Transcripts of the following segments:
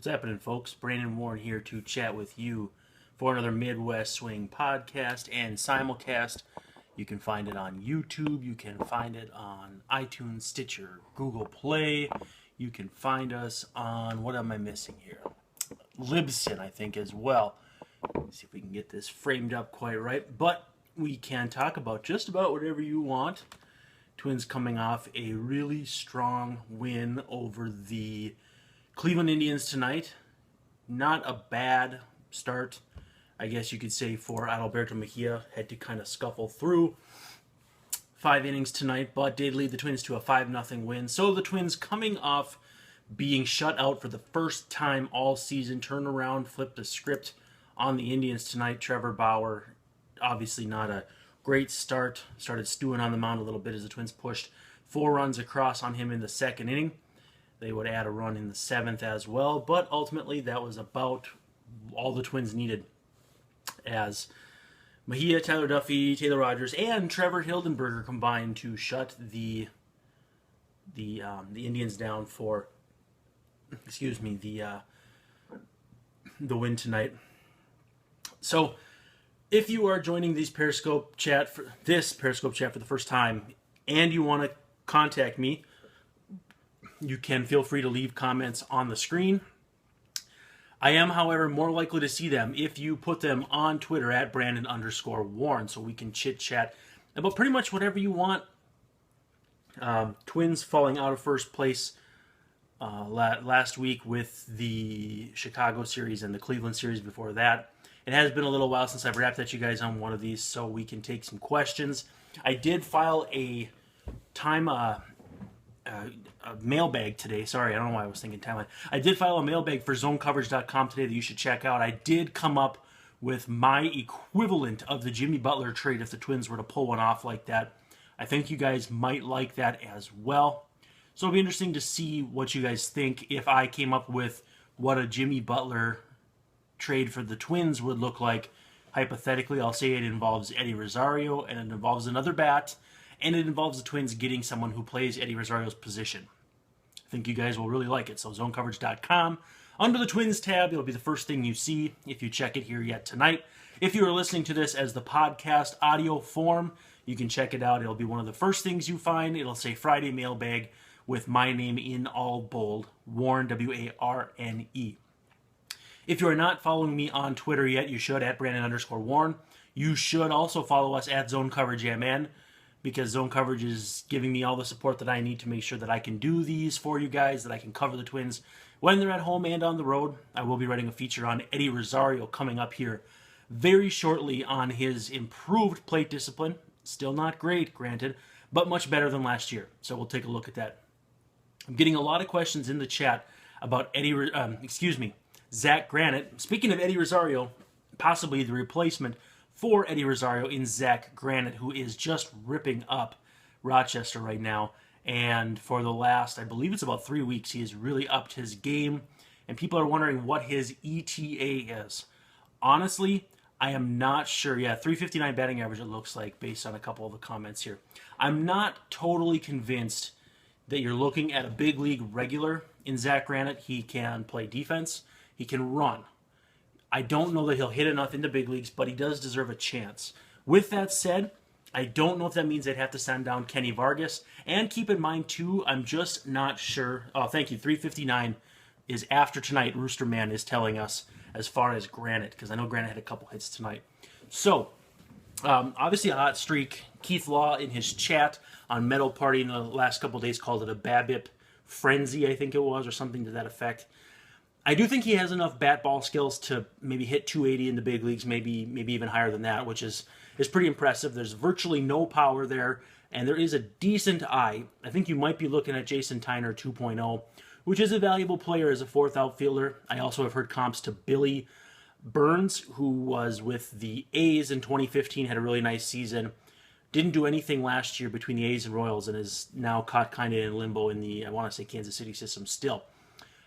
What's happening, folks? Brandon Warren here to chat with you for another Midwest Swing podcast and simulcast. You can find it on YouTube. You can find it on iTunes, Stitcher, Google Play. You can find us on, what am I missing here? Libsyn, I think, as well. Let's see if we can get this framed up quite right. But we can talk about just about whatever you want. Twins coming off a really strong win over the Cleveland Indians tonight. Not a bad start, I guess you could say, for Adalberto Mejia. Had to kind of scuffle through 5 innings tonight, but did lead the Twins to a 5-0 win. So the Twins coming off being shut out for the first time all season, turned around, flipped the script on the Indians tonight. Trevor Bauer, obviously not a great start, started stewing on the mound a little bit as the Twins pushed 4 runs across on him in the second inning. They would add a run in the 7th as well, but ultimately that was about all the Twins needed, as Mejia, Tyler Duffy, Taylor Rogers, and Trevor Hildenburg combined to shut the Indians down for, the win tonight. So, if you are joining this Periscope chat for the first time, and you want to contact me, you can feel free to leave comments on the screen. I am, however, more likely to see them if you put them on Twitter at Brandon_Warren, so we can chit-chat about pretty much whatever you want. Twins falling out of first place last week with the Chicago series and the Cleveland series before that. It has been a little while since I've rapped at you guys on one of these, so we can take some questions. I did file a mailbag today. Sorry, I don't know why I was thinking timeline. I did file a mailbag for zonecoverage.com today that you should check out. I did come up with my equivalent of the Jimmy Butler trade if the Twins were to pull one off like that. I think you guys might like that as well. So it'll be interesting to see what you guys think if I came up with what a Jimmy Butler trade for the Twins would look like. Hypothetically, I'll say it involves Eddie Rosario, and it involves another bat, and it involves the Twins getting someone who plays Eddie Rosario's position. I think you guys will really like it. So zonecoverage.com. Under the Twins tab, it'll be the first thing you see if you check it here yet tonight. If you are listening to this as the podcast audio form, you can check it out. It'll be one of the first things you find. It'll say Friday Mailbag with my name in all bold, Warren, W-A-R-N-E. If you are not following me on Twitter yet, you should, at Brandon_Warren. You should also follow us at ZoneCoverageMN, because Zone Coverage is giving me all the support that I need to make sure that I can do these for you guys, that I can cover the Twins when they're at home and on the road. I will be writing a feature on Eddie Rosario coming up here very shortly on his improved plate discipline. Still not great, granted, but much better than last year. So we'll take a look at that. I'm getting a lot of questions in the chat about Zach Granite. Speaking of Eddie Rosario, possibly the replacement for Eddie Rosario in Zach Granite, who is just ripping up Rochester right now. And for the last, I believe it's about 3 weeks, he has really upped his game. And people are wondering what his ETA is. Honestly, I am not sure. Yeah, 359 batting average it looks like, based on a couple of the comments here. I'm not totally convinced that you're looking at a big league regular in Zach Granite. He can play defense. He can run. I don't know that he'll hit enough in the big leagues, but he does deserve a chance. With that said, I don't know if that means they'd have to send down Kenny Vargas. And keep in mind, too, I'm just not sure. Oh, thank you. 359 is after tonight, Rooster Man is telling us, as far as Granite, because I know Granite had a couple hits tonight. So, obviously a hot streak. Keith Law in his chat on Metal Party in the last couple of days called it a BABIP frenzy, I think it was, or something to that effect. I do think he has enough bat ball skills to maybe hit 280 in the big leagues, maybe even higher than that, which is pretty impressive. There's virtually no power there, and there is a decent eye. I think you might be looking at Jason Tyner 2.0, which is a valuable player as a fourth outfielder. I also have heard comps to Billy Burns, who was with the A's in 2015, had a really nice season. Didn't do anything last year between the A's and Royals, and is now caught kind of in limbo in the, I want to say, Kansas City system still.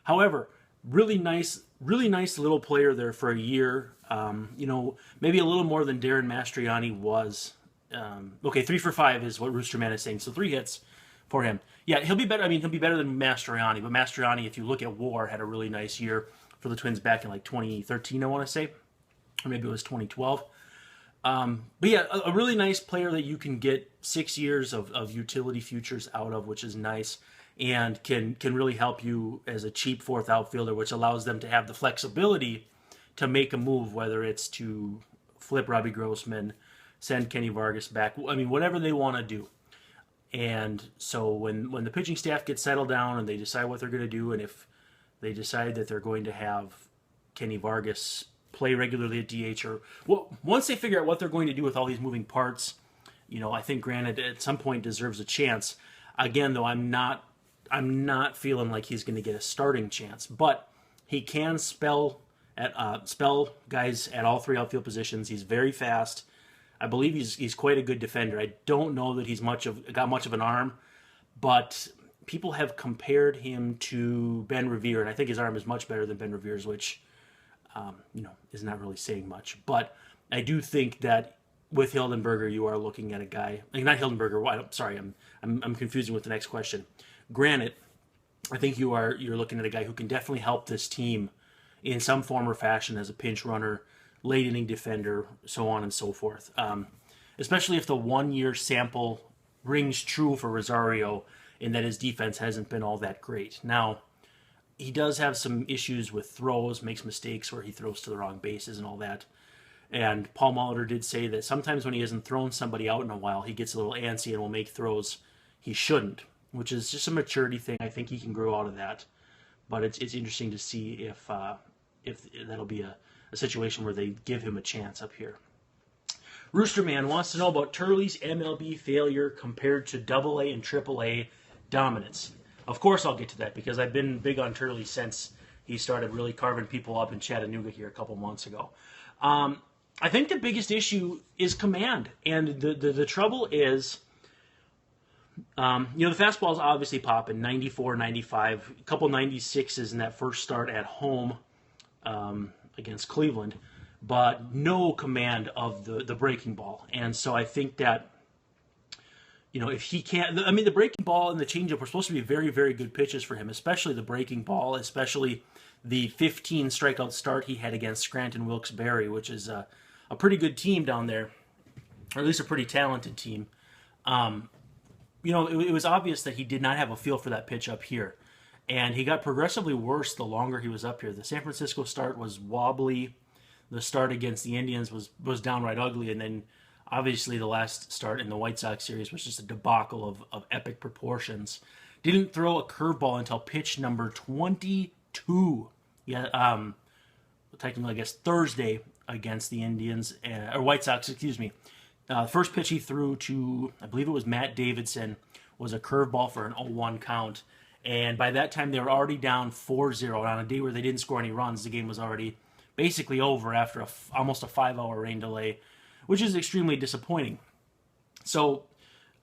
However, really nice little player there for a year. Maybe a little more than Darren Mastriani was. 3 for 5 is what Rooster Man is saying. So 3 hits for him. Yeah, he'll be better. I mean, he'll be better than Mastriani. But Mastriani, if you look at WAR, had a really nice year. for the Twins back in like 2013, I want to say, or maybe it was 2012. But yeah, a really nice player that you can get 6 years of utility futures out of, which is nice, and can really help you as a cheap fourth outfielder, which allows them to have the flexibility to make a move, whether it's to flip Robbie Grossman, send Kenny Vargas back. I mean, whatever they want to do. And so when the pitching staff gets settled down and they decide what they're going to do, and if they decide that they're going to have Kenny Vargas play regularly at DH, or once they figure out what they're going to do with all these moving parts, I think Granite at some point deserves a chance. Again, though, I'm not feeling like he's going to get a starting chance, but he can spell guys at all three outfield positions. He's very fast. I believe he's quite a good defender. I don't know that he's got much of an arm, but people have compared him to Ben Revere, and I think his arm is much better than Ben Revere's, which is not really saying much. But I do think that with Hildenburger, you are looking at a guy, not Hildenburger. Sorry, I'm confusing with the next question. Granite, I think you're looking at a guy who can definitely help this team in some form or fashion as a pinch runner, late inning defender, so on and so forth. Especially if the 1 year sample rings true for Rosario in that his defense hasn't been all that great. Now, he does have some issues with throws, makes mistakes where he throws to the wrong bases and all that. And Paul Molitor did say that sometimes when he hasn't thrown somebody out in a while, he gets a little antsy and will make throws he shouldn't, which is just a maturity thing. I think he can grow out of that. But it's interesting to see if that'll be a situation where they give him a chance up here. Roosterman wants to know about Turley's MLB failure compared to AA and AAA dominance. Of course I'll get to that, because I've been big on Turley since he started really carving people up in Chattanooga here a couple months ago. I think the biggest issue is command, and the trouble is, the fastball is obviously popping, 94, 95, a couple 96s in that first start at home against Cleveland, but no command of the breaking ball. And so I think that, if he can't, the breaking ball and the changeup were supposed to be very, very good pitches for him, especially the breaking ball, especially the 15 strikeout start he had against Scranton Wilkes-Barre, which is a pretty good team down there, or at least a pretty talented team. It was obvious that he did not have a feel for that pitch up here. And he got progressively worse the longer he was up here. The San Francisco start was wobbly. The start against the Indians was downright ugly. And then, obviously, the last start in the White Sox series was just a debacle of epic proportions. Didn't throw a curveball until pitch number 22. Yeah, technically, I guess, Thursday against the Indians, or White Sox, excuse me. First pitch he threw to, I believe it was Matt Davidson, was a curveball for an 0-1 count. And by that time, they were already down 4-0. On a day where they didn't score any runs, the game was already basically over after almost a 5-hour rain delay, which is extremely disappointing. So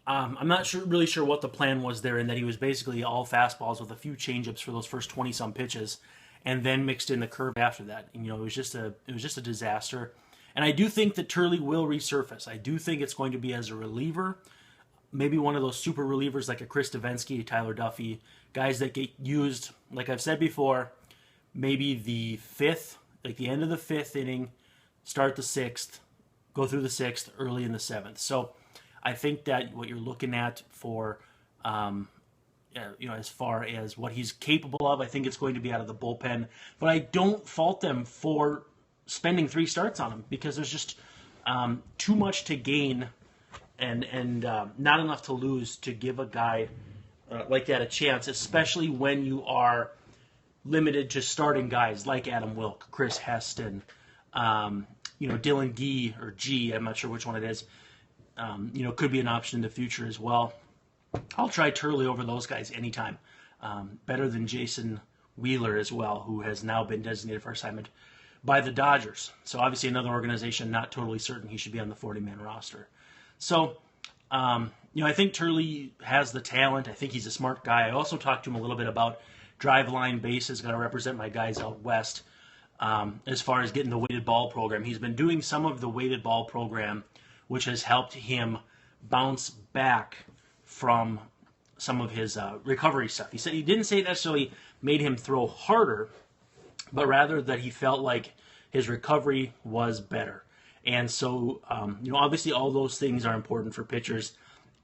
I'm not really sure what the plan was there, in that he was basically all fastballs with a few changeups for those first 20-some pitches, and then mixed in the curve after that. And, it was just a disaster. And I do think that Turley will resurface. I do think it's going to be as a reliever, maybe one of those super relievers like a Chris Davinsky, Tyler Duffy, guys that get used, like I've said before, maybe the fifth, like the end of the fifth inning, start the sixth, go through the sixth, early in the seventh. So I think that what you're looking at for, as far as what he's capable of, I think it's going to be out of the bullpen. But I don't fault them for spending 3 starts on him, because there's just too much to gain and not enough to lose to give a guy like that a chance, especially when you are limited to starting guys like Adam Wilk, Chris Heston, Dylan Gee or G, I'm not sure which one it is, could be an option in the future as well. I'll try Turley over those guys anytime. Better than Jason Wheeler as well, who has now been designated for assignment by the Dodgers. So obviously another organization not totally certain he should be on the 40-man roster. So, I think Turley has the talent. I think he's a smart guy. I also talked to him a little bit about drive line bases, got to represent my guys out west as far as getting the weighted ball program. He's been doing some of the weighted ball program, which has helped him bounce back from some of his recovery stuff. He said he didn't say it necessarily made him throw harder, but rather that he felt like his recovery was better. And so, obviously all those things are important for pitchers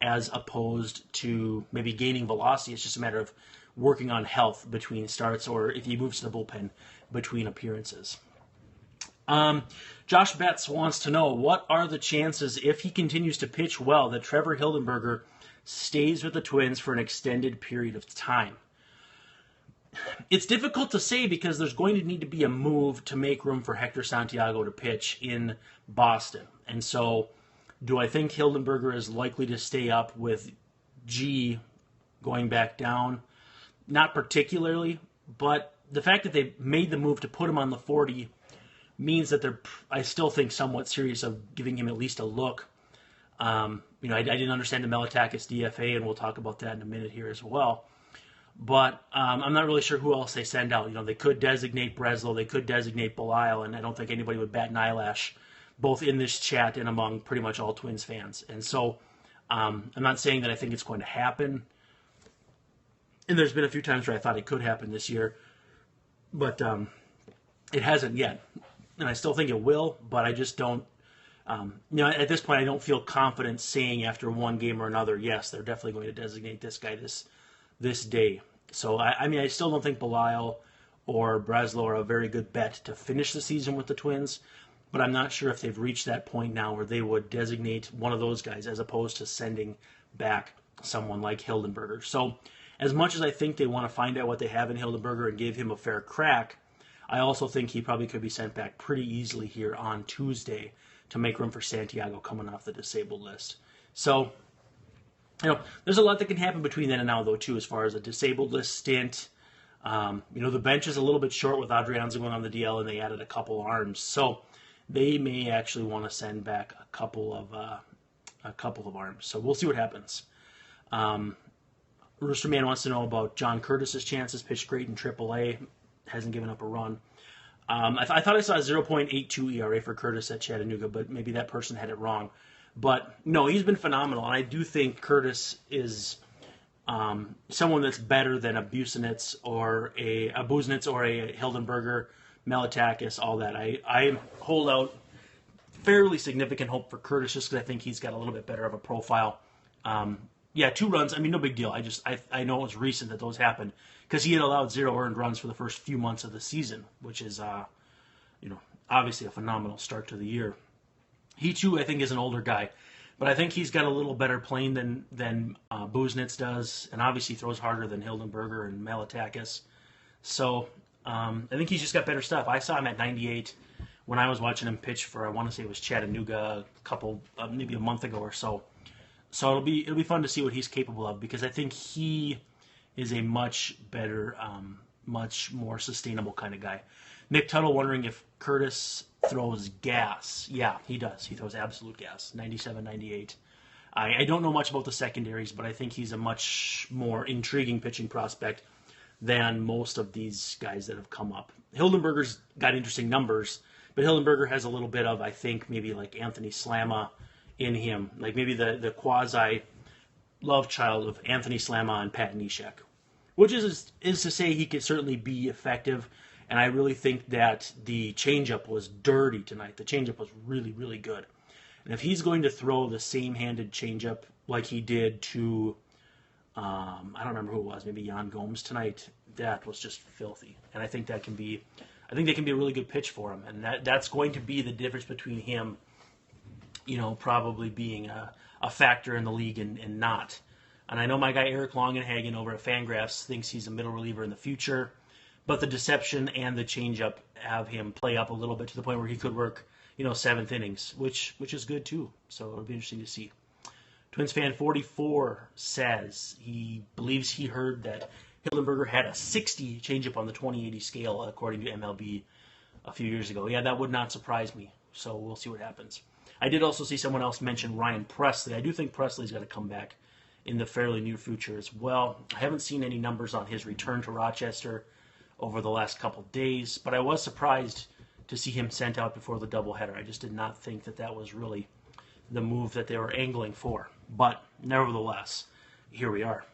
as opposed to maybe gaining velocity. It's just a matter of working on health between starts, or if he moves to the bullpen between appearances. Josh Betts wants to know, what are the chances, if he continues to pitch well, that Trevor Hildenburg stays with the Twins for an extended period of time? It's difficult to say because there's going to need to be a move to make room for Hector Santiago to pitch in Boston. And so, do I think Hildenburg is likely to stay up with G going back down? Not particularly, but the fact that they made the move to put him on the 40 means that they're, I still think, somewhat serious of giving him at least a look. I didn't understand the Melitakis DFA, and we'll talk about that in a minute here as well. But I'm not really sure who else they send out. They could designate Breslow, they could designate Belisle, and I don't think anybody would bat an eyelash, both in this chat and among pretty much all Twins fans. And so I'm not saying that I think it's going to happen. And there's been a few times where I thought it could happen this year, but it hasn't yet. And I still think it will, but I just don't. At this point, I don't feel confident saying after one game or another, yes, they're definitely going to designate this guy this day. So, I still don't think Belisle or Breslow are a very good bet to finish the season with the Twins, but I'm not sure if they've reached that point now where they would designate one of those guys as opposed to sending back someone like Hildenburg. So, as much as I think they want to find out what they have in Hildenburg and give him a fair crack, I also think he probably could be sent back pretty easily here on Tuesday to make room for Santiago coming off the disabled list. So, there's a lot that can happen between then and now, though, too, as far as a disabled list stint. The bench is a little bit short with Adrianza going on the DL, and they added a couple arms. So they may actually want to send back a couple of arms. So we'll see what happens. Roosterman wants to know about John Curtis's chances. Pitched great in AAA. Hasn't given up a run. I thought I saw a 0.82 ERA for Curtis at Chattanooga, but maybe that person had it wrong. But no, he's been phenomenal, and I do think Curtis is someone that's better than a Busenitz or a Busenitz or a Hildenburg, Melitakis, all that. I hold out fairly significant hope for Curtis just because I think he's got a little bit better of a profile. 2 runs. No big deal. I know it was recent that those happened because he had allowed 0 earned runs for the first few months of the season, which is obviously a phenomenal start to the year. He too, I think, is an older guy, but I think he's got a little better plane than Busenitz does, and obviously throws harder than Hildenburg and Melitakis. So I think he's just got better stuff. I saw him at 98 when I was watching him pitch for, I want to say it was Chattanooga maybe a month ago or so. So it'll be fun to see what he's capable of, because I think he is a much better, much more sustainable kind of guy. Nick Tuttle wondering if Curtis throws gas. Yeah, he does. He throws absolute gas. 97, 98. I don't know much about the secondaries, but I think he's a much more intriguing pitching prospect than most of these guys that have come up. Hildenberger's got interesting numbers, but Hildenburg has a little bit of, I think, maybe like Anthony Slamma in him. Like maybe the quasi love child of Anthony Slamma and Pat Neshek. Which is to say he could certainly be effective. And I really think that the changeup was dirty tonight. The changeup was really, really good. And if he's going to throw the same-handed changeup like he did to, I don't remember who it was, maybe Jan Gomes tonight, that was just filthy. And I think that can be a really good pitch for him. And that's going to be the difference between him, probably being a factor in the league and not. And I know my guy Eric Longenhagen over at Fangraphs thinks he's a middle reliever in the future. But the deception and the changeup have him play up a little bit to the point where he could work, 7th innings, which is good too. So it'll be interesting to see. Twins fan 44 says he believes he heard that Hildenburg had a 60 changeup on the 2080 scale, according to MLB a few years ago. Yeah, that would not surprise me. So we'll see what happens. I did also see someone else mention Ryan Presley. I do think Presley's got to come back in the fairly near future as well. I haven't seen any numbers on his return to Rochester over the last couple days, but I was surprised to see him sent out before the doubleheader. I just did not think that was really the move that they were angling for. But nevertheless, here we are.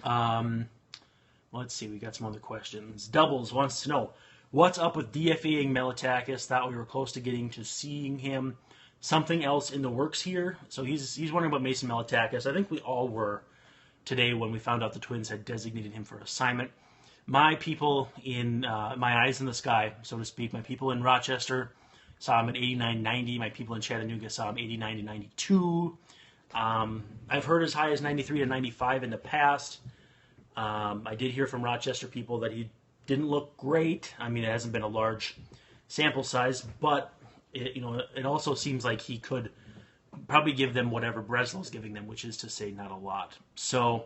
What let's see, we got some other questions. Doubles wants to know, what's up with DFAing Melitakis? Thought we were close to getting to seeing him. Something else in the works here? So he's wondering about Mason Melitakis. I think we all were today when we found out the Twins had designated him for assignment. My people in, my eyes in the sky, so to speak, my people in Rochester saw him at 89-90. My people in Chattanooga saw him 89-92. I've heard as high as 93-95 in the past. I did hear from Rochester people that he didn't look great. I mean, it hasn't been a large sample size, but it also seems like he could probably give them whatever Breslau's giving them, which is to say not a lot. So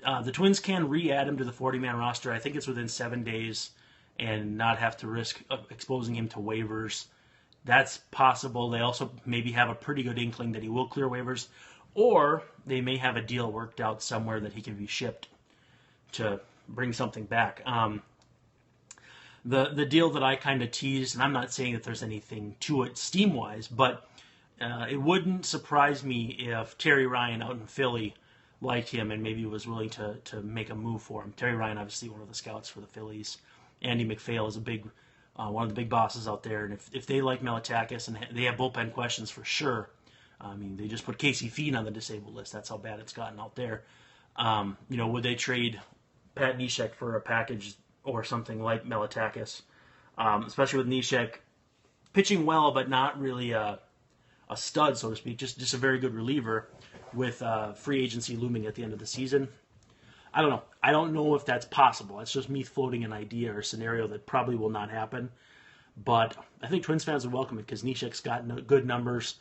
the Twins can re-add him to the 40-man roster. I think it's within 7 days and not have to risk exposing him to waivers. That's possible. They also maybe have a pretty good inkling that he will clear waivers, or they may have a deal worked out somewhere that he can be shipped to bring something back. The deal that I kind of teased, and I'm not saying that there's anything to it steam-wise, but it wouldn't surprise me if Terry Ryan out in Philly liked him and maybe was willing to make a move for him. Terry Ryan, obviously one of the scouts for the Phillies. Andy McPhail is one of the big bosses out there, and if they like Melitakis and they have bullpen questions for sure. I mean, they just put Casey Feed on the disabled list. That's how bad it's gotten out there. Would they trade Pat Neshek for a package or something like Melitakis? Especially with Neshek pitching well, but not really a stud, so to speak. Just a very good reliever with free agency looming at the end of the season. I don't know. I don't know if that's possible. It's just me floating an idea or scenario that probably will not happen. But I think Twins fans would welcome it because Neshek's got good numbers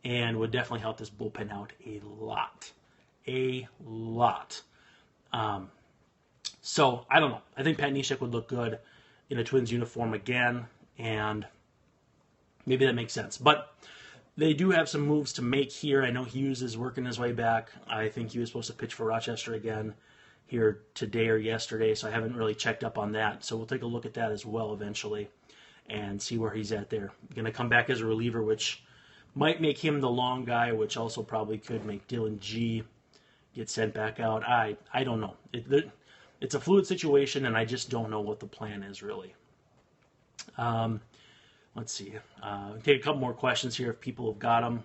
and would definitely help this bullpen out a lot. A lot. So, I don't know. I think Pat Neshek would look good in a Twins uniform again, and maybe that makes sense. But they do have some moves to make here. I know Hughes is working his way back. I think he was supposed to pitch for Rochester again here today or yesterday, so I haven't really checked up on that. So we'll take a look at that as well eventually and see where he's at there. Going to come back as a reliever, which might make him the long guy, which also probably could make Dylan G get sent back out. I don't know. It's a fluid situation, and I just don't know what the plan is really. Let's see. Take a couple more questions here if people have got them.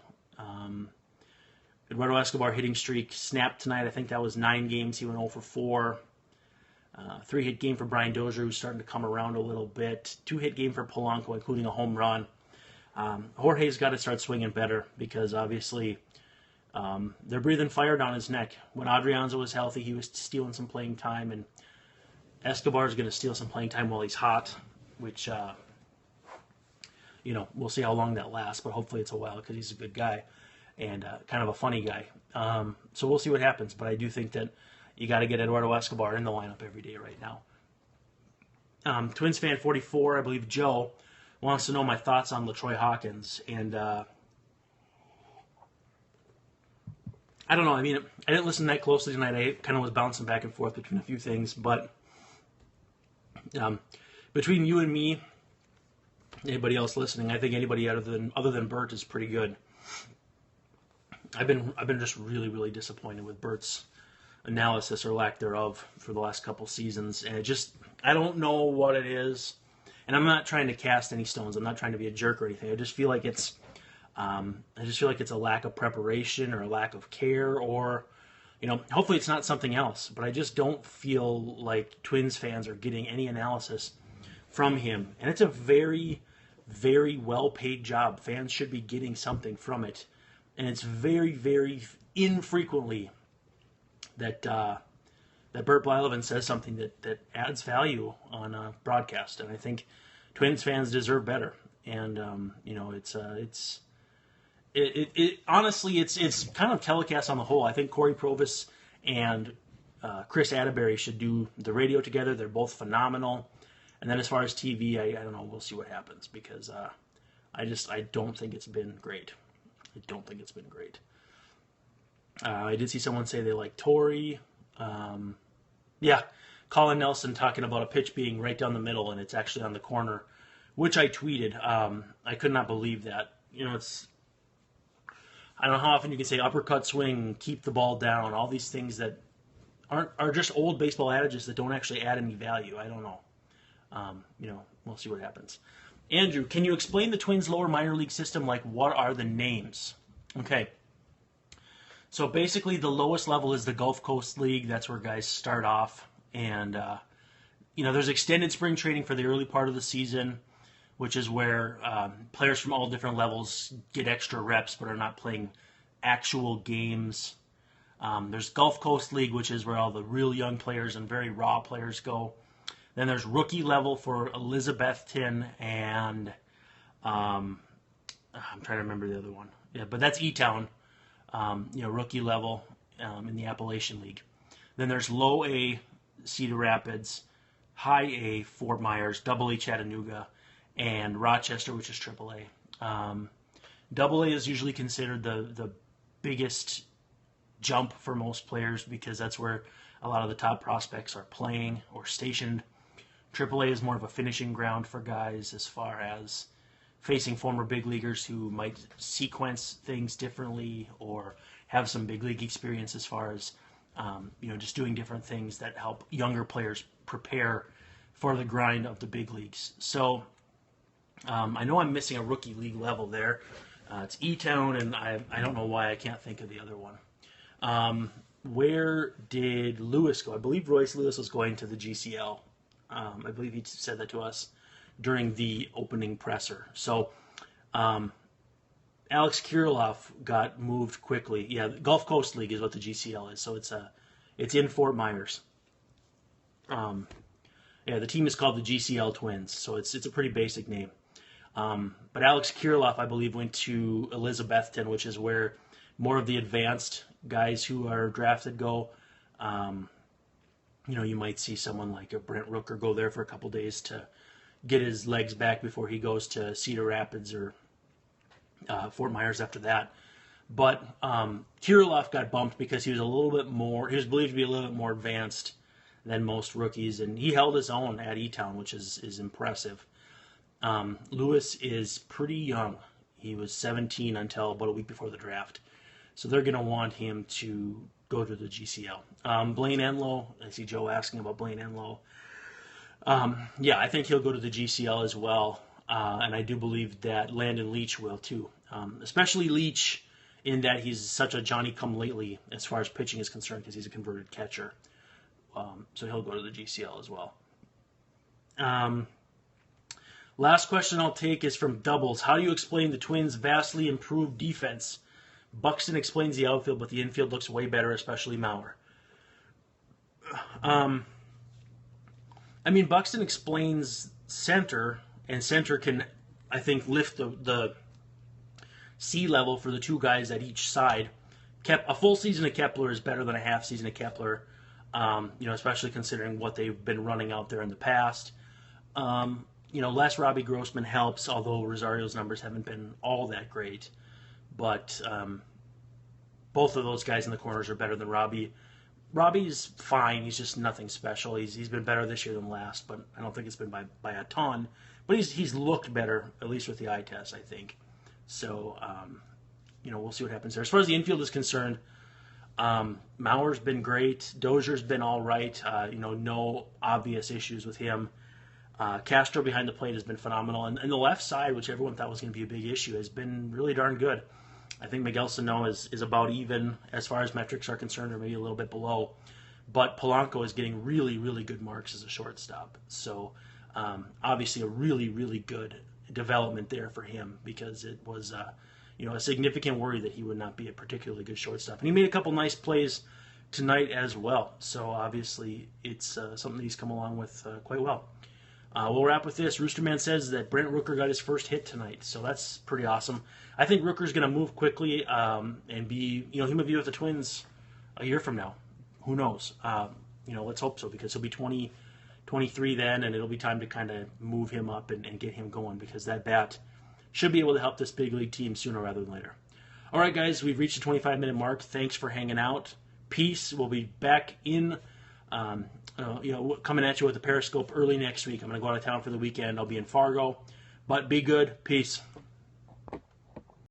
Eduardo Escobar hitting streak snapped tonight. I think that was 9 games. He went 0 for 4. 3-hit game for Brian Dozier, who's starting to come around a little bit. 2-hit game for Polanco, including a home run. Jorge's got to start swinging better because obviously they're breathing fire down his neck. When Adrianza was healthy, he was stealing some playing time, and Escobar's going to steal some playing time while he's hot, which, we'll see how long that lasts, but hopefully it's a while because he's a good guy and kind of a funny guy. So we'll see what happens, but I do think that you got to get Eduardo Escobar in the lineup every day right now. Twins fan 44, I believe Joe, wants to know my thoughts on Latroy Hawkins, and I don't know. I mean, I didn't listen that closely tonight. I kind of was bouncing back and forth between a few things, but between you and me, anybody else listening, I think anybody other than Bert is pretty good. I've been just really, really disappointed with Bert's analysis or lack thereof for the last couple seasons, and I don't know what it is, and I'm not trying to cast any stones. I'm not trying to be a jerk or anything. I just feel like it's a lack of preparation or a lack of care, or hopefully it's not something else. But I just don't feel like Twins fans are getting any analysis from him, and it's a very, very well-paid job. Fans should be getting something from it. And it's very, very infrequently that Bert Blyleven says something that adds value on a broadcast. And I think Twins fans deserve better. And honestly, it's kind of telecast on the whole. I think Corey Provis and Chris Atterbury should do the radio together. They're both phenomenal. And then as far as TV, I don't know. We'll see what happens because I don't think it's been great. I don't think it's been great. I did see someone say they like Torrey. Colin Nelson talking about a pitch being right down the middle and it's actually on the corner, which I tweeted. I could not believe that. I don't know how often you can say uppercut swing, keep the ball down, all these things that are just old baseball adages that don't actually add any value. I don't know. We'll see what happens. Andrew, can you explain the Twins' lower minor league system? Like, what are the names? Okay. So basically, the lowest level is the Gulf Coast League. That's where guys start off. And, there's extended spring training for the early part of the season, which is where players from all different levels get extra reps but are not playing actual games. There's Gulf Coast League, which is where all the real young players and very raw players go. Then there's rookie level for Elizabethton and I'm trying to remember the other one. Yeah, but that's E-Town, rookie level in the Appalachian League. Then there's low A, Cedar Rapids, high A, Fort Myers, double A, Chattanooga, and Rochester, which is triple A. Double A is usually considered the biggest jump for most players because that's where a lot of the top prospects are playing or stationed. Triple A is more of a finishing ground for guys as far as facing former big leaguers who might sequence things differently or have some big league experience as far as just doing different things that help younger players prepare for the grind of the big leagues. So I know I'm missing a rookie league level there. It's E-Town, and I don't know why I can't think of the other one. Where did Lewis go? I believe Royce Lewis was going to the GCL. I believe he said that to us during the opening presser. So Alex Kirilloff got moved quickly. Yeah, the Gulf Coast League is what the GCL is. So it's in Fort Myers. The team is called the GCL Twins. So it's a pretty basic name. But Alex Kirilloff, I believe, went to Elizabethton, which is where more of the advanced guys who are drafted go. You might see someone like a Brent Rooker go there for a couple days to get his legs back before he goes to Cedar Rapids or Fort Myers after that. But Kirilloff got bumped because he was believed to be a little bit more advanced than most rookies, and he held his own at E-Town, which is impressive. Lewis is pretty young. He was 17 until about a week before the draft. So they're going to want him to go to the GCL. Blaine Enlow, I see Joe asking about Blaine Enlow. I think he'll go to the GCL as well. And I do believe that Landon Leach will too. Especially Leach in that he's such a Johnny-come-lately as far as pitching is concerned because he's a converted catcher. So he'll go to the GCL as well. Last question I'll take is from Doubles. How do you explain the Twins' vastly improved defense? Buxton explains the outfield, but the infield looks way better, especially Mauer. Buxton explains center, and center can, I think, lift the sea level for the two guys at each side. A full season of Kepler is better than a half season of Kepler, especially considering what they've been running out there in the past. Less Robbie Grossman helps, although Rosario's numbers haven't been all that great. But both of those guys in the corners are better than Robbie. Robbie's fine. He's just nothing special. He's been better this year than last, but I don't think it's been by a ton. But he's looked better, at least with the eye test, I think. So, we'll see what happens there. As far as the infield is concerned, Mauer's been great. Dozier's been all right. No obvious issues with him. Castro behind the plate has been phenomenal. And the left side, which everyone thought was going to be a big issue, has been really darn good. I think Miguel Sano is about even as far as metrics are concerned, or maybe a little bit below. But Polanco is getting really, really good marks as a shortstop. So obviously a really, really good development there for him because it was a significant worry that he would not be a particularly good shortstop. And he made a couple nice plays tonight as well. So obviously it's something he's come along with quite well. We'll wrap with this. Roosterman says that Brent Rooker got his first hit tonight, so that's pretty awesome. I think Rooker's going to move quickly and be, he might be with the Twins a year from now. Who knows? Let's hope so because he'll be 23 then, and it'll be time to kind of move him up and get him going because that bat should be able to help this big league team sooner rather than later. All right, guys, we've reached the 25-minute mark. Thanks for hanging out. Peace. We'll be back in. Coming at you with a Periscope early next week. I'm going to go out of town for the weekend. I'll be in Fargo. But be good. Peace.